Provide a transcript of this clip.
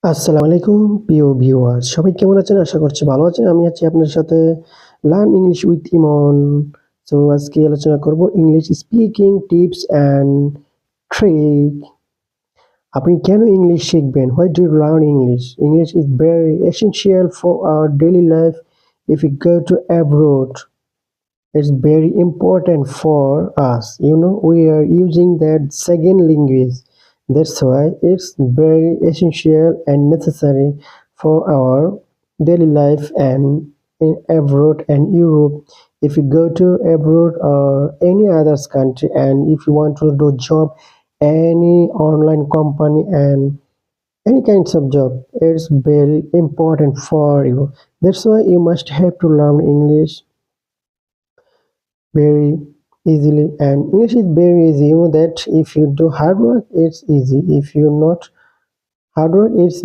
আসসালামু আলাইকুম প্রিয় ভিউয়ার্স, সবাই কেমন আছেন? আশা করছি ভালো আছেন। আমি আছি আপনার সাথে learn English with Emon. So আজকে আলোচনা করব English speaking tips and trick. আপনি কেন ইংলিশ শিখবেন? Why do you learn English? English is very essential for our daily life. If we go to abroad, it's very important for us. We are using that second language. That's why it's very essential and necessary for our daily life and in abroad and Europe. If you go to abroad or any other country and if you want to do job, any online company and any kinds of job, it's very important for you. That's why you must have to learn English very easily, and English is very easy. You know that if you do hard work it's easy, if you not hard work it's